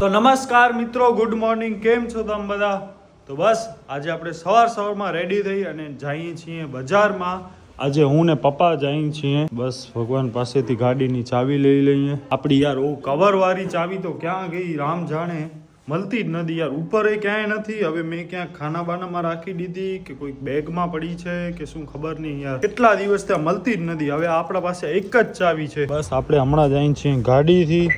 તો નમસ્કાર મિત્રો, ગુડ મોર્નિંગ. કેમ છો તમે બધા? તો બસ આજે આપણે સવારમાં રેડી થઈ અને જઈએ છીએ બજારમાં. આજે હું ને પપ્પા જઈએ છીએ. બસ ભગવાન પાસેથી ગાડીની ચાવી લઈ લઈએ. આપણી યાર ઓ કવર વાળી ચાવી તો ક્યાં ગઈ રામ જાણે, મળતી જ નથી યાર. ઉપર એ ક્યાંય નથી. હવે મેં ક્યાંક ખાના બાનામાં રાખી દીધી કે કોઈ બેગમાં પડી છે કે શું ખબર નહીં યાર. કેટલા દિવસ ત્યાં મળતી જ નથી. હવે આપણા પાસે એક જ ચાવી છે. બસ આપણે હમણાં જઈએ છીએ ગાડીથી.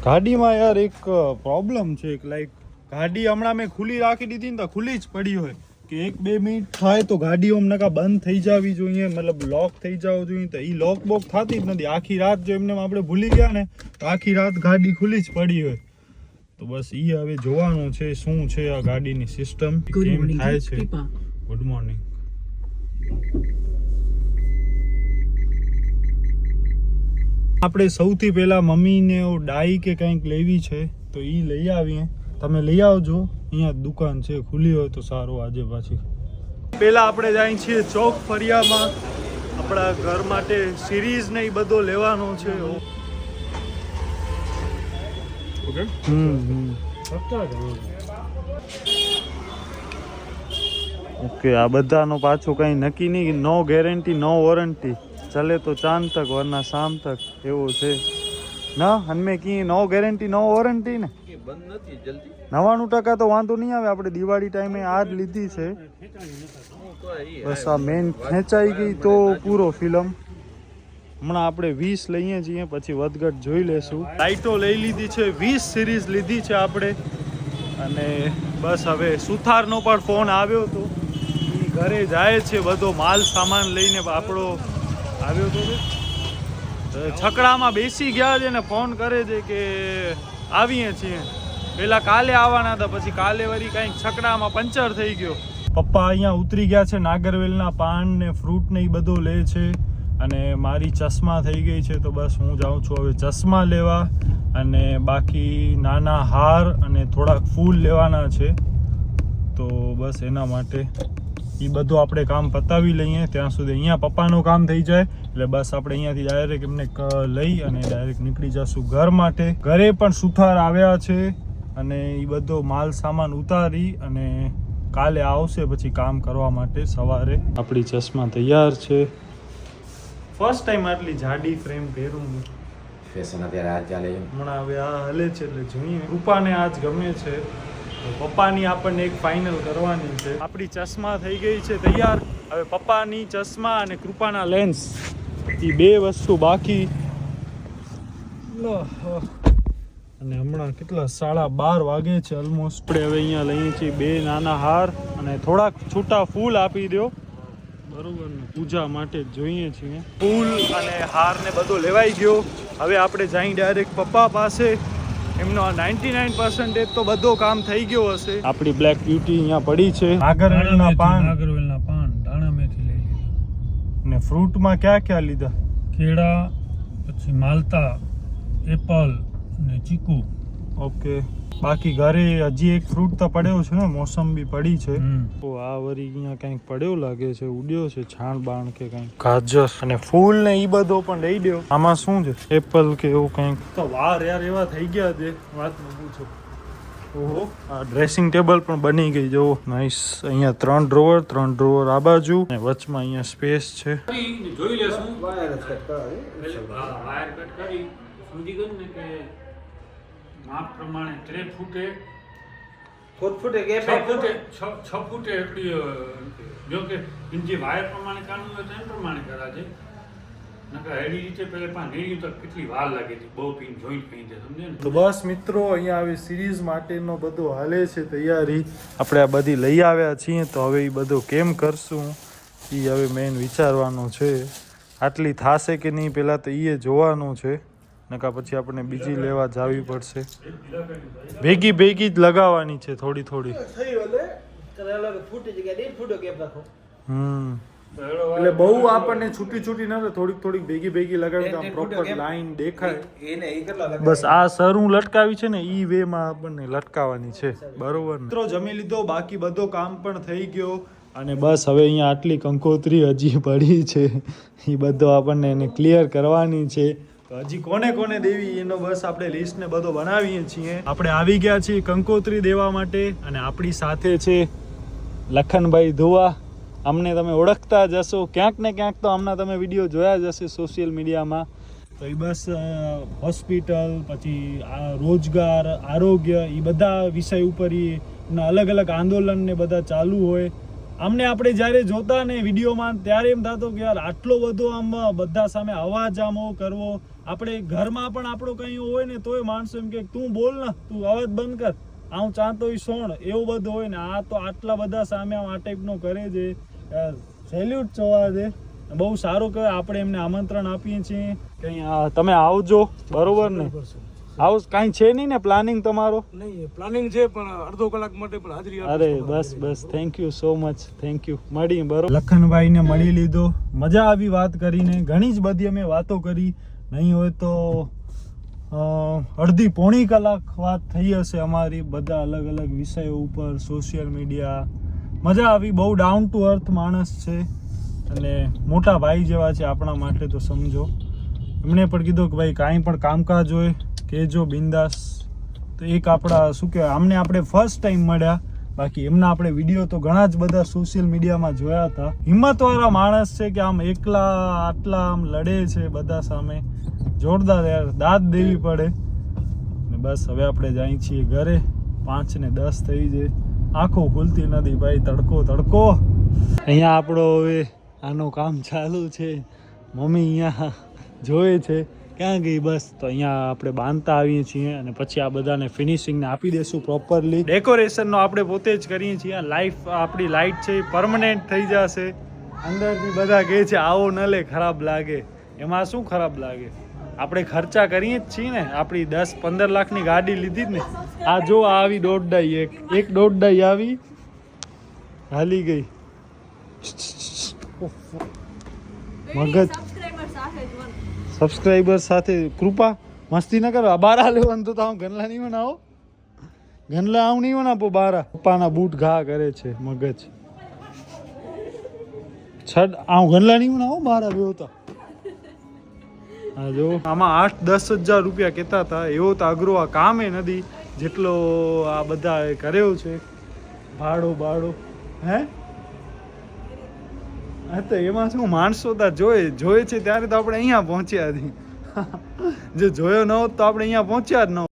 ગાડીમાં યાર એક પ્રોબ્લેમ છે. લાઈક ગાડી હમણાં મેં ખુલ્લી રાખી દીધી ને તો ખુલ્લી જ પડી હોય કે 1-2 મિનિટ થાય તો ગાડી નકા બંધ થઈ જવી જોઈએ, મતલબ લોક થઈ જવું જોઈએ. તો એ લોક બોક થતી જ નથી. આખી રાત જો એમને આપણે ભૂલી ગયા ને તો આખી રાત ગાડી ખુલ્લી જ પડી હોય. તો બસ એ હવે જોવાનું છે શું છે આ ગાડીની સિસ્ટમ કેમ થાય છે. Good morning. આપણે સૌથી પહેલા મમ્મીને ડાઈ કે કંઈક લેવી છે તો એ લઈ આવીએ. તમે લઈ આવજો. અહીંયા દુકાન છે, ખુલ્લી હોય તો સારું. આજે પાછી પહેલા આપણે જાય છીએ ચોક ફરિયામાં. આપણા ઘર માટે સિરીઝ ને એ બધો લેવાનો છે. ઓકે. ઓકે, આ બધાનો પાછું કંઈ નક્કી નહીં. નો ગેરંટી નો વોરંટી. चले तो चांद तक वरना शाम तक एवो छे ना. हनमे की नो गैरंटी नो वॉरंटी ने બંધ નથી જલ્દી. 99% તો વાંધો નહીં આવે. આપણે દિવાળી ટાઈમે આ જ લીધી છે. બસ આ મેન ખેંચાઈ ગઈ તો પૂરો ફિલ્મ. હમણાં આપણે 20 લઈએ છીએ, પછી વધઘટ જોઈ લેશું. લાઈટો લઈ લીધી છે, 20 સિરીઝ લીધી છે આપણે. અને બસ હવે સુથારનો પણ ફોન આવ્યો તો એ ઘરે જાય છે. બધો માલ સામાન લઈને આપણો આવ્યો તો છકડામાં બેસી ગયા છે ને ફોન કરે છે કે આવીએ છીએ. પેલા કાલે આવવાના હતા, પછી કાલે વળી કંઈક છકડામાં પંચર થઈ ગયો. પપ્પા અહીંયા ઉતરી ગયા છે. નાગરવેલના પાન ને ફ્રૂટ ને એ બધું લે છે. અને મારી ચશ્મા થઈ ગઈ છે તો બસ હું જાઉં છું હવે ચશ્મા લેવા. અને બાકી નાના હાર અને થોડાક ફૂલ લેવાના છે. તો બસ એના માટે એ બધું આપણે કામ પતાવી લઈએ. ત્યાં સુધી અહીંયા પપ્પાનું કામ થઈ જાય એટલે બસ આપણે અહીંયાથી ડાયરેક્ટ એમને લઈ અને ડાયરેક્ટ નીકળી જશું ઘર માટે. ઘરે પણ સુથાર આવ્યા છે અને એ બધો માલ સામાન ઉતારી અને કાલે આવશે પછી કામ કરવા માટે સવારે. આપણી ચશ્મા તૈયાર છે. ફર્સ્ટ ટાઈમ આટલી જાડી ફ્રેમ પહેરું હું. ફેશન અત્યારે આજ ચાલે છે હમણાં. હવે આ હલે છે એટલે જોઈએ. રૂપાને આજ ગમે છે. પપ્પાની આપણને એક ફાઇનલ કરવાની છે. આપણી ચશ્મા થઈ ગઈ છે તૈયાર. હવે પપ્પાની ચશ્મા અને કૃપાના લેન્સ એ 2 વસ્તુ બાકી. અને હમણાં કેટલા 12:30 વાગે છે ઓલમોસ્ટ. આપણે હવે અહીંયા લઈએ છીએ 2 નાના હાર અને થોડાક છૂટા ફૂલ આપી દો બરોબર ને. પૂજા માટે જોઈએ છીએ. ફૂલ અને હાર ને બધું લેવાઈ ગયો. હવે આપણે જઈ ડાયરેક્ટ પપ્પા પાસે. એમનો 99% તો બધો કામ થઈ ગયો હશે. આપણી બ્લેક બ્યુટી અહીંયા પડી છે. નાગરવેલના પાન, દાણા મેથી લઈ લીધા. ને ફ્રૂટમાં ક્યાં લીધા? કેળા, પછી માલતા, એપલ ને ચીકુ. ઓકે. બાકી ઘરે હજી એક ફ્રૂટ તો પડ્યો છે ને, મોસંબી પડી છે. તો આ વરી અહીંયા કંઈક પડ્યો લાગે છે, ઉડ્યો છે છાણ બાણ કે કંઈક. ગાજર અને ફૂલ ને ઈ બધો પણ લઈ દો. આમાં શું છે? એપલ કે એવું કંઈક. તો વાર યાર એવા થઈ ગયા છે વાત ન પૂછો. ઓહો, આ ડ્રેસિંગ ટેબલ પણ બની ગઈ. જો નાઈસ. અહીંયા 3 ડ્રોવર આ બાજુ અને વચમાં અહીંયા સ્પેસ છે. જોઈ લેશું. વાયર કટ કરી સમજી ગયું ને કે માપ પ્રમાણે 3 ફૂટે 4 ફૂટે કે 6 ફૂટે એટલી જો કે જે વાયર પ્રમાણે કાઢવું હોય તેમ પ્રમાણે કરાશે. નકર એડી રીતે પહેલા પાણી તો કેટલી વાર લાગે છે. બહુ પીન જોઈન્ટ કહી દે સમજે ને. તો બસ મિત્રો અહીંયા આવી સિરીઝ માટેનો બધો હાલે છે તૈયારી. આપણે આ બધી લઈ આવ્યા છીએ તો હવે એ બધું કેમ કરશું એ હવે મેઇન વિચારવાનું છે. આટલી થાશે કે નહીં પહેલાં તો એ જોવાનું છે. નકા પછી આપણે બીજી લેવા જાવી પડશે. ભેગી જ લગાવવાની છે થોડી. એટલે બહુ આપણને છૂટી ન થોડીક ભેગી લગાવી તો પ્રોપર લાઈન દેખાય. બસ આ સર હું લટકાવી છે ને ઈ વે માં આપણને લટકાવવાની છે બરોબર. મિત્રો જમી લીધો, બાકી બધો કામ પણ થઈ ગયો અને બસ હવે અહીંયા આટલી કંકોત્રી હજી પડી છે એ બધો આપણને એને ક્લિયર કરવાની છે. તો હજી કોને કોને દેવી એનો બસ આપણે લિસ્ટ ને બધો બનાવીએ છીએ. આપણે આવી ગયા છીએ કંકોત્રી દેવા માટે અને આપણી સાથે છે લખનભાઈ ધુવા. અમને તમે ઓળખતા જ હશો, ક્યાંક ને ક્યાંક તો હમણાં તમે વિડીયો જોયા જ હશે સોશિયલ મીડિયામાં. તો એ બસ હોસ્પિટલ, પછી આ રોજગાર, આરોગ્ય, એ બધા વિષય ઉપર એના અલગ અલગ આંદોલન ને બધા ચાલુ હોય. આમને આપણે જ્યારે જોતા ને વિડીયોમાં ત્યારે એમ થતું કે યાર આટલો બધો આમ બધા સામે અવાજ આમો કરવો. આપણે ઘરમાં પણ આપણો કંઈ હોય ને તોય માણસો એમ કે તું બોલ ને, તું અવાજ બંધ કર, આવું ચાહતો સોણ, એવું બધું હોય ને. આ તો આટલા બધા સામે આ ટાઈપનો કરે છે, સેલ્યુટ જોવા છે. બહુ સારું કહેવાય. આપણે એમને આમંત્રણ આપીએ છીએ કે અહીંયા તમે આવજો, બરોબર ને? આવું કાંઈ છે નહીં ને પ્લાનિંગ તમારો? નહીં, પ્લાનિંગ છે પણ અડધો કલાક માટે પણ હાજરી અરે બસ thank you so much, thank you. મળી બરોબર. લખનભાઈને મળી લીધો, મજા આવી વાત કરીને. ઘણી જ બધી અમે વાતો કરી, નહીં હોય તો અડધી પોણી કલાક વાત થઈ હશે અમારી, બધા અલગ અલગ વિષયો ઉપર, સોશિયલ મીડિયા. મજા આવી. બહુ ડાઉન ટુ અર્થ માણસ છે અને મોટા ભાઈ જેવા છે આપણા માટે, તો સમજો. એમણે પણ કીધું કે ભાઈ કાંઈ પણ કામકાજ હોય કહેજો, બિંદાસ. તો એક આપણા શું કહેવાય, આમને આપણે ફર્સ્ટ ટાઈમ મળ્યા. બાકી એમના આપણે વિડીયો તો ઘણા જ બધા સોશિયલ મીડિયામાં જોયા હતા. હિંમતવાળા માણસ છે કે આમ એકલા આટલા આમ લડે છે બધા સામે. જોરદાર યાર, દાદ દેવી પડે. ને બસ હવે આપણે જઈએ છીએ ઘરે. 5:10 થઈ જાય, આંખો ખુલતી નથી ભાઈ, તડકો તડકો. અહીંયા આપણો હવે આનું કામ ચાલુ છે. મમ્મી અહીંયા જોવે છે ક્યાં ગઈ બસ. તો અહીંયા આપણે બાંધતા આવીએ છીએ અને પછી આ બધાને ફિનિશિંગને આપી દઈશું પ્રોપરલી. ડેકોરેશનનો આપણે પોતે જ કરીએ છીએ. લાઈફ આપણી લાઇટ છે એ પરમનન્ટ થઈ જશે. અંદરથી બધા કહે છે આવો ન લે, ખરાબ લાગે. એમાં શું ખરાબ લાગે? આપણે ખર્ચા કરીએ જ છીએ ને. આપણી 10-15 લાખની ગાડી લીધી જ ને. આ જો આવી 1.5 ડાઈ, એક 1.5 ડાઈ આવી, હાલી ગઈ. મગજ સબસ્ક્રાઈબર સાથે કૃપા મસ્તી ન કરો. બાર લેવાનું તો હું ગનલા નહીં બનાવો, ગનલા આવું નહીં બનાવો. બારા પપ્પાના બૂટ ઘા કરે છે મગજ. છડ આવું ગનલા નહીં બનાવો, બારા બેવતા. હા જો આમાં 8-10 હજાર રૂપિયા કહેતા હતા. એવો તો અઘરો આ કામે નથી જેટલો આ બધા કર્યો છે. ભાડો હે હા, તો એમાં શું માણસો તો જોયે છે ત્યારે તો આપણે અહીંયા પહોંચ્યા હતી. જો જોયો ન હોત તો આપણે અહીંયા પહોંચ્યા જ ન હોત.